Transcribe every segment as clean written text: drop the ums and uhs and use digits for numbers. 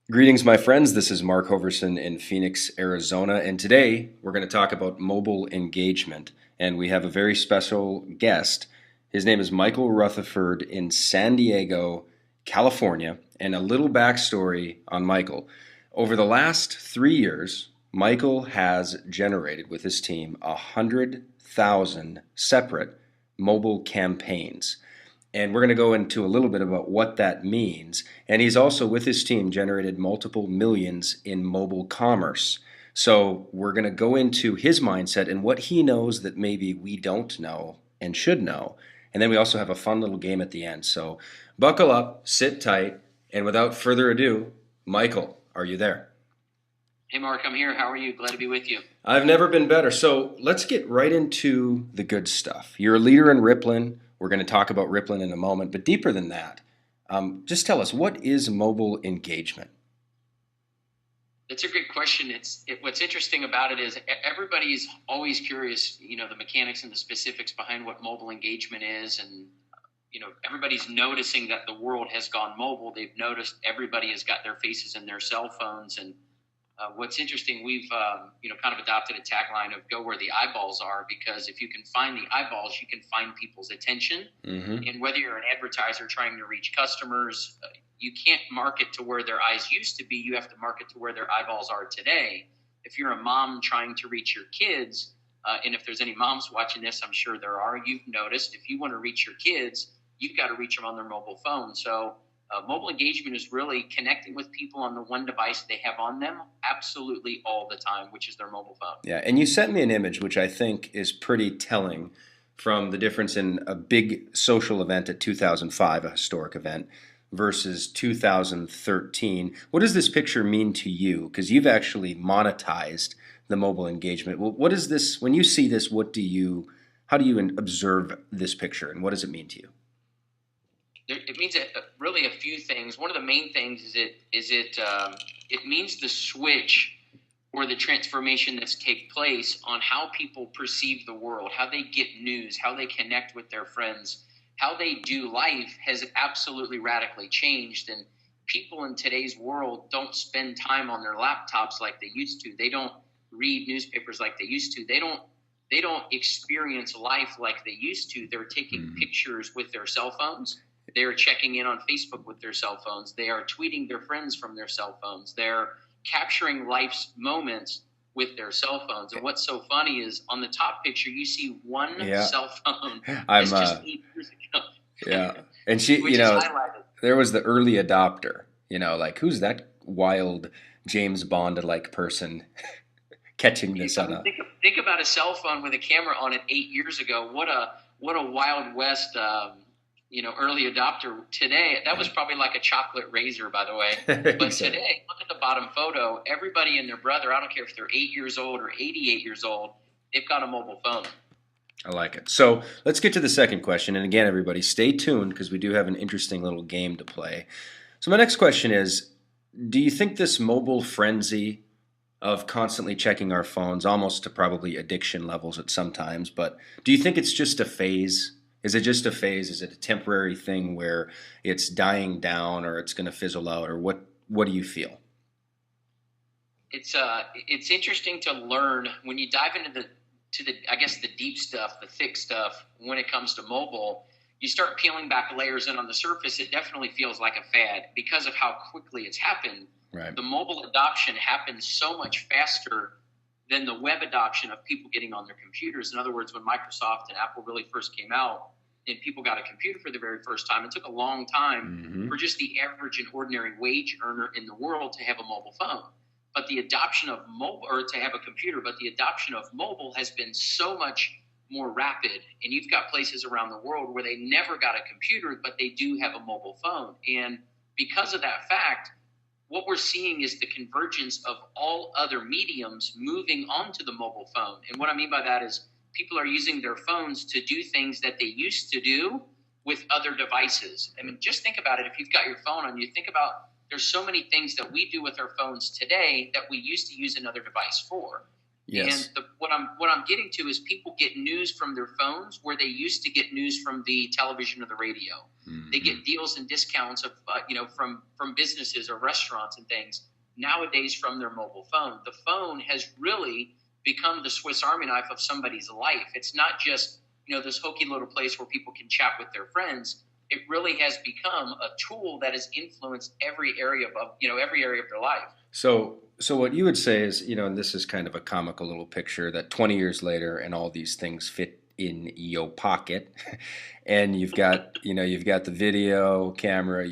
Greetings, my friends. This is Mark Hoverson in Phoenix, Arizona, and today we're going to talk about mobile engagement. And we have a very special guest. His name is Michael Rutherford in San Diego, California. And a little backstory on Michael. Over the last 3 years, Michael has generated with his team 100,000 separate mobile campaigns. And we're going to go into a little bit about what that means. And he's also, with his team, generated multiple millions in mobile commerce. So we're going to go into his mindset and what he knows that maybe we don't know and should know. And then we also have a fun little game at the end. So buckle up, sit tight, and without further ado, Michael, are you there? Hey, Mark, I'm here. How are you? Glad to be with you. I've never been better. So let's get right into the good stuff. You're a leader in Rippln. We're going to talk about Rippln in a moment, but deeper than that, just tell us, what is mobile engagement? That's a great question. What's interesting about it is everybody's always curious, the mechanics and the specifics behind what mobile engagement is. And, everybody's noticing that the world has gone mobile. They've noticed everybody has got their faces in their cell phones. And what's interesting, we've kind of adopted a tagline of "Go where the eyeballs are," because if you can find the eyeballs, you can find people's attention. Mm-hmm. And whether you're an advertiser trying to reach customers, you can't market to where their eyes used to be. You have to market to where their eyeballs are today. If you're a mom trying to reach your kids, and if there's any moms watching this, I'm sure there are. You've noticed if you want to reach your kids, you've got to reach them on their mobile phone. So mobile engagement is really connecting with people on the one device they have on them absolutely all the time, which is their mobile phone. Yeah, and you sent me an image which I think is pretty telling from the difference in a big social event at 2005, a historic event, versus 2013. What does this picture mean to you? Because you've actually monetized the mobile engagement. Well, what is this, when you see this, how do you observe this picture, and what does it mean to you? It means really a few things. One of the main things is it means the switch or the transformation that's take place on how people perceive the world, how they get news, how they connect with their friends, how they do life has absolutely radically changed. And people in today's world don't spend time on their laptops like they used to. They don't read newspapers like they used to. They don't experience life like they used to. They're taking pictures with their cell phones. They're checking in on Facebook with their cell phones. They are tweeting their friends from their cell phones. They're capturing life's moments with their cell phones. And what's so funny is on the top picture, you see one cell phone. I'm It's just 8 years ago. Yeah, and she, Which is highlighted. there was the early adopter. Like who's that wild James Bond-like person catching this on a? Think about a cell phone with a camera on it 8 years ago. What a Wild West. Early adopter. Today, that was probably like a chocolate razor, by the way. But today, look at the bottom photo. Everybody and their brother, I don't care if they're 8 years old or 88 years old, they've got a mobile phone. I like it. So let's get to the second question. And again, everybody, stay tuned because we do have an interesting little game to play. So my next question is, do you think this mobile frenzy of constantly checking our phones, almost to probably addiction levels at some times, but do you think it's just a phase? Is it just a phase? Is it a temporary thing where it's dying down or it's going to fizzle out, or what do you feel? It's interesting to learn when you dive into the deep stuff, the thick stuff. When it comes to mobile, you start peeling back layers, and on the surface, it definitely feels like a fad because of how quickly it's happened. Right. The mobile adoption happens so much faster than the web adoption of people getting on their computers. In other words, when Microsoft and Apple really first came out and people got a computer for the very first time, it took a long time for just the average and ordinary wage earner in the world to have a mobile phone. But the adoption of mobile, or to have a computer, but the adoption of mobile has been so much more rapid. And you've got places around the world where they never got a computer, but they do have a mobile phone. And because of that fact, what we're seeing is the convergence of all other mediums moving onto the mobile phone. And what I mean by that is people are using their phones to do things that they used to do with other devices. I mean, just think about it. If you've got your phone on, you think about there's so many things that we do with our phones today that we used to use another device for. Yes. And what I'm getting to is people get news from their phones where they used to get news from the television or the radio. Mm-hmm. They get deals and discounts of from businesses or restaurants and things nowadays from their mobile phone. The phone has really become the Swiss Army knife of somebody's life. It's not just this hokey little place where people can chat with their friends. It really has become a tool that has influenced every area of their life. So what you would say is, and this is kind of a comical little picture that 20 years later and all these things fit in your pocket and you've got the video camera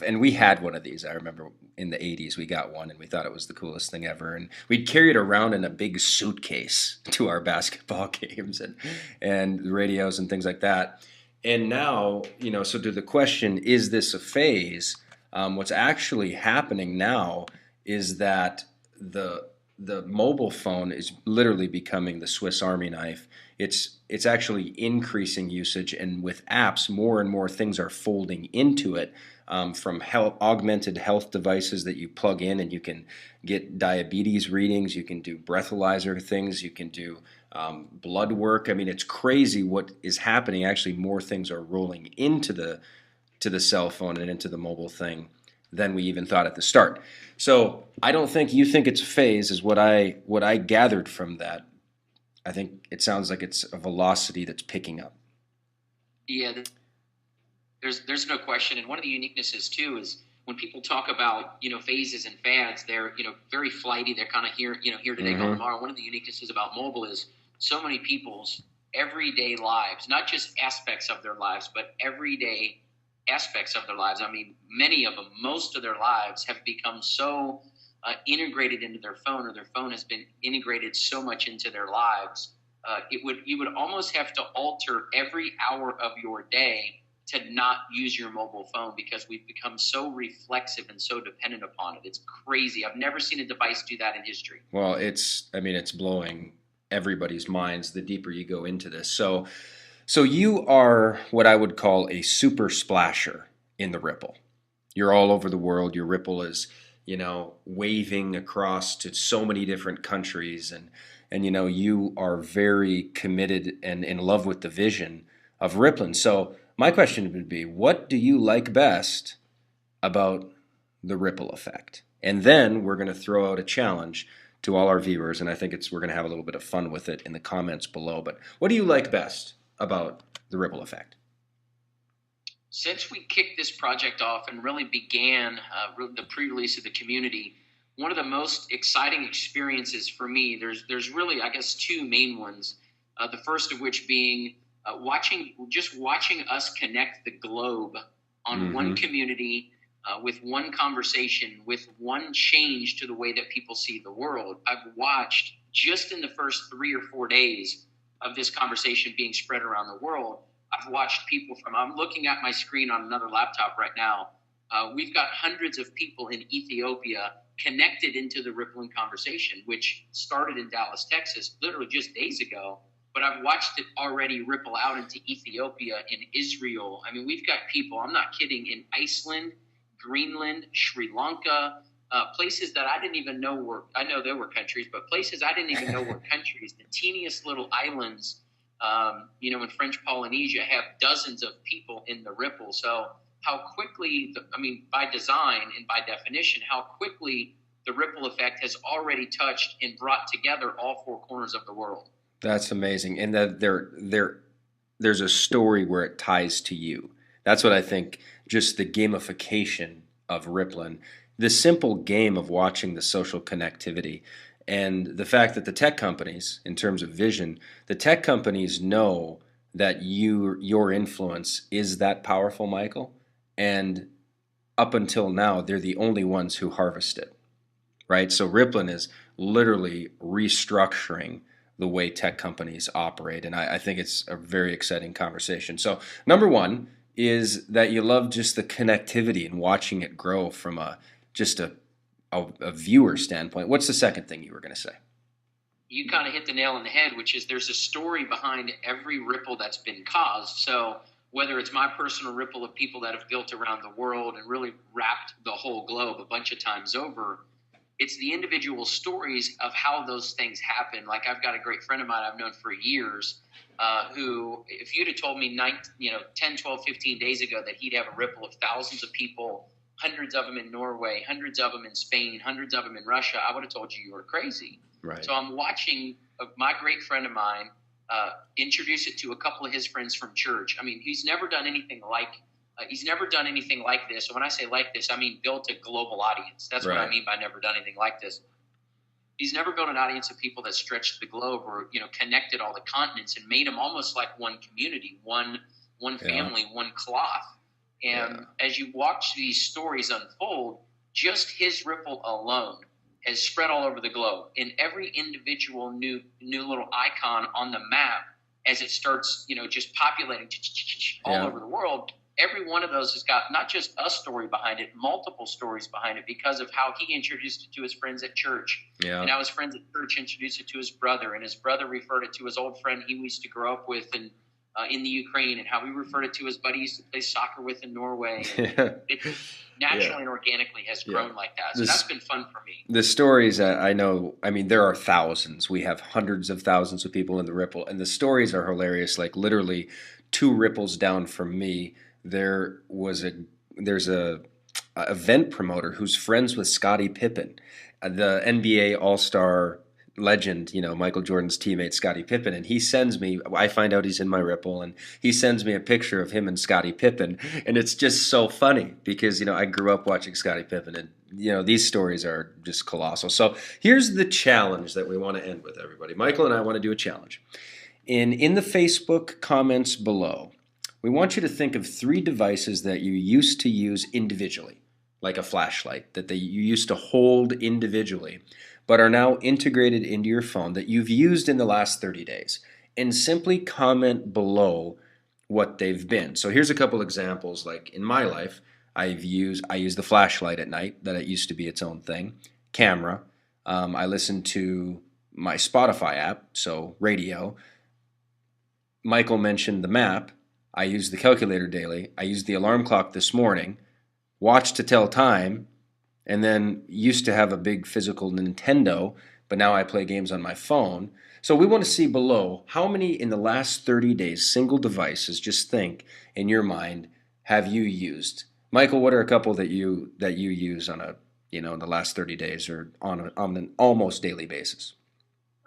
and we had one of these. I remember in the 80s we got one and we thought it was the coolest thing ever, and we'd carry it around in a big suitcase to our basketball games and radios and things like that. And now, so to the question, is this a phase? What's actually happening now is that the mobile phone is literally becoming the Swiss Army knife. It's actually increasing usage, and with apps, more and more things are folding into it, from augmented health devices that you plug in and you can get diabetes readings, you can do breathalyzer things, you can do blood work. I mean, it's crazy what is happening. Actually, more things are rolling into the cell phone and into the mobile thing than we even thought at the start. So I don't think you think it's a phase, is what I gathered from that. I think it sounds like it's a velocity that's picking up. Yeah, there's no question. And one of the uniquenesses too is when people talk about phases and fads, they're very flighty. They're kind of here here today, gone tomorrow. One of the uniquenesses about mobile is so many people's everyday lives, not just aspects of their lives, but everyday aspects of their lives. I mean, many of them, most of their lives have become so integrated into their phone, or their phone has been integrated so much into their lives. You would almost have to alter every hour of your day to not use your mobile phone, because we've become so reflexive and so dependent upon it. It's crazy. I've never seen a device do that in history. Well, it's blowing everybody's minds the deeper you go into this. So you are what I would call a super splasher in the Rippln. You're all over the world. Your Rippln is, waving across to so many different countries, and you are very committed and in love with the vision of Rippln. So my question would be, what do you like best about the ripple effect? And then we're going to throw out a challenge to all our viewers, and I think we're going to have a little bit of fun with it in the comments below. But what do you like best about the ripple effect? Since we kicked this project off and really began the pre-release of the community, one of the most exciting experiences for me, there's really, I guess, two main ones. The first of which being watching us connect the globe on one community, with one conversation, with one change to the way that people see the world. I've watched, just in the first 3 or 4 days of this conversation being spread around the world, I've watched people I'm looking at my screen on another laptop right now. We've got hundreds of people in Ethiopia connected into the Rippln conversation, which started in Dallas, Texas, literally just days ago. But I've watched it already ripple out into Ethiopia, in Israel. I mean, we've got people, I'm not kidding, in Iceland, Greenland, Sri Lanka, places that I didn't even know I know there were countries, but places I didn't even know were countries. The teeniest little islands, in French Polynesia, have dozens of people in the Rippln. So how quickly, by design and by definition, how quickly the ripple effect has already touched and brought together all four corners of the world. That's amazing. And that there's a story where it ties to you. That's what I think, just the gamification of Rippln, the simple game of watching the social connectivity, and the fact that the tech companies, in terms of vision, the tech companies know that your influence is that powerful, Michael, and up until now, they're the only ones who harvest it, right? So Rippln is literally restructuring the way tech companies operate, and I think it's a very exciting conversation. So number one is that you love just the connectivity and watching it grow from a viewer standpoint. What's the second thing you were going to say? You kind of hit the nail on the head, which is there's a story behind every ripple that's been caused. So whether it's my personal ripple of people that have built around the world and really wrapped the whole globe a bunch of times over, it's the individual stories of how those things happen. Like I've got a great friend of mine I've known for years who, if you'd have told me 10, 12, 15 days ago that he'd have a Ripple of thousands of people, hundreds of them in Norway, hundreds of them in Spain, hundreds of them in Russia, I would have told you were crazy. Right. So I'm watching my great friend of mine introduce it to a couple of his friends from church. I mean, he's never done anything like this. And when I say like this, I mean built a global audience. That's what I mean by never done anything like this. He's never built an audience of people that stretched the globe or, connected all the continents and made them almost like one community, one family, one cloth. And as you watch these stories unfold, just his Ripple alone has spread all over the globe. And every individual new little icon on the map, as it starts, just populating all over the world, every one of those has got not just a story behind it, multiple stories behind it because of how he introduced it to his friends at church. Yeah. And how his friends at church introduced it to his brother, and his brother referred it to his old friend he used to grow up with in the Ukraine, and how he referred it to his buddy he used to play soccer with in Norway. And it naturally and organically has grown like that. So that's been fun for me. The stories, I know, I mean, there are thousands. We have hundreds of thousands of people in the Ripple, and the stories are hilarious. Like literally 2 ripples down from me, there's a event promoter who's friends with Scottie Pippen, the NBA All-Star legend, Michael Jordan's teammate Scottie Pippen, and he sends me, I find out he's in my Ripple, and he sends me a picture of him and Scottie Pippen, and it's just so funny because, I grew up watching Scottie Pippen, and, these stories are just colossal. So here's the challenge that we want to end with, everybody. Michael and I want to do a challenge. In the Facebook comments below, we want you to think of 3 devices that you used to use individually, like a flashlight, that you used to hold individually, but are now integrated into your phone that you've used in the last 30 days. And simply comment below what they've been. So here's a couple examples. Like in my life, I use the flashlight at night, that it used to be its own thing. Camera. I listen to my Spotify app, so radio. Michael mentioned the map. I use the calculator daily. I used the alarm clock this morning. Watch to tell time. And then used to have a big physical Nintendo, but now I play games on my phone. So we want to see below how many in the last 30 days, single devices, just think in your mind, have you used? Michael, what are a couple that you use on in the last 30 days or on an almost daily basis?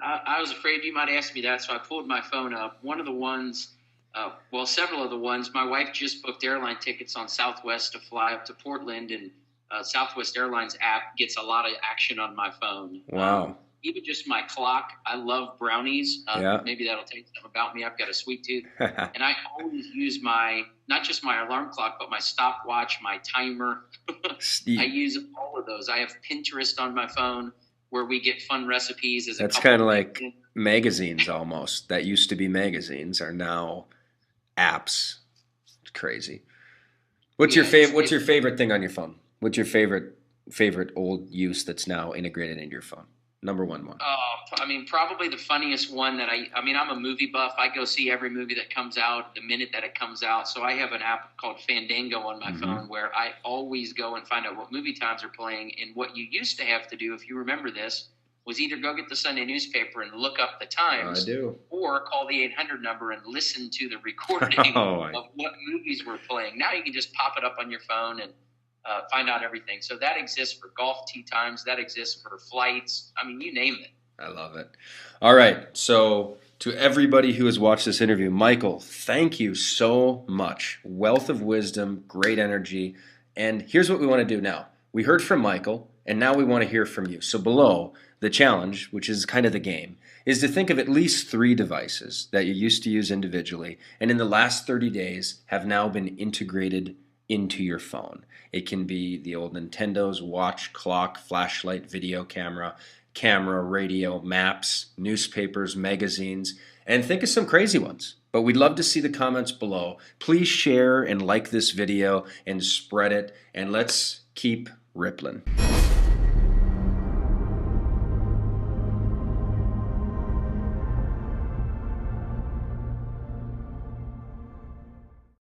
I was afraid you might ask me that, so I pulled my phone up. One of the ones, several of the ones, my wife just booked airline tickets on Southwest to fly up to Portland, and Southwest Airlines app gets a lot of action on my phone. Wow. Even just my clock. I love brownies. Maybe that'll tell you something about me. I've got a sweet tooth. And I always use not just my alarm clock, but my stopwatch, my timer. I use all of those. I have Pinterest on my phone where we get fun recipes. That's kind of like magazines almost. That used to be magazines are now apps. It's crazy. What's your favorite thing on your phone? What's your favorite old use that's now integrated into your phone? Number one. Probably the funniest one that I'm a movie buff. I go see every movie that comes out the minute that it comes out. So I have an app called Fandango on my phone where I always go and find out what movie times are playing. And what you used to have to do, if you remember this, was either go get the Sunday newspaper and look up the times, I do, or call the 800 number and listen to the recording of what movies were playing. Now you can just pop it up on your phone and find out everything. So that exists for golf tee times. That exists for flights. I mean, you name it. I love it. All right. So to everybody who has watched this interview, Michael, thank you so much. Wealth of wisdom, great energy. And here's what we want to do now. We heard from Michael, and now we want to hear from you. So below, the challenge, which is kind of the game, is to think of at least 3 devices that you used to use individually and in the last 30 days have now been integrated into your phone. It can be the old Nintendos, watch, clock, flashlight, video camera, radio, maps, newspapers, magazines, and think of some crazy ones. But we'd love to see the comments below. Please share and like this video and spread it, and let's keep Ripplin'.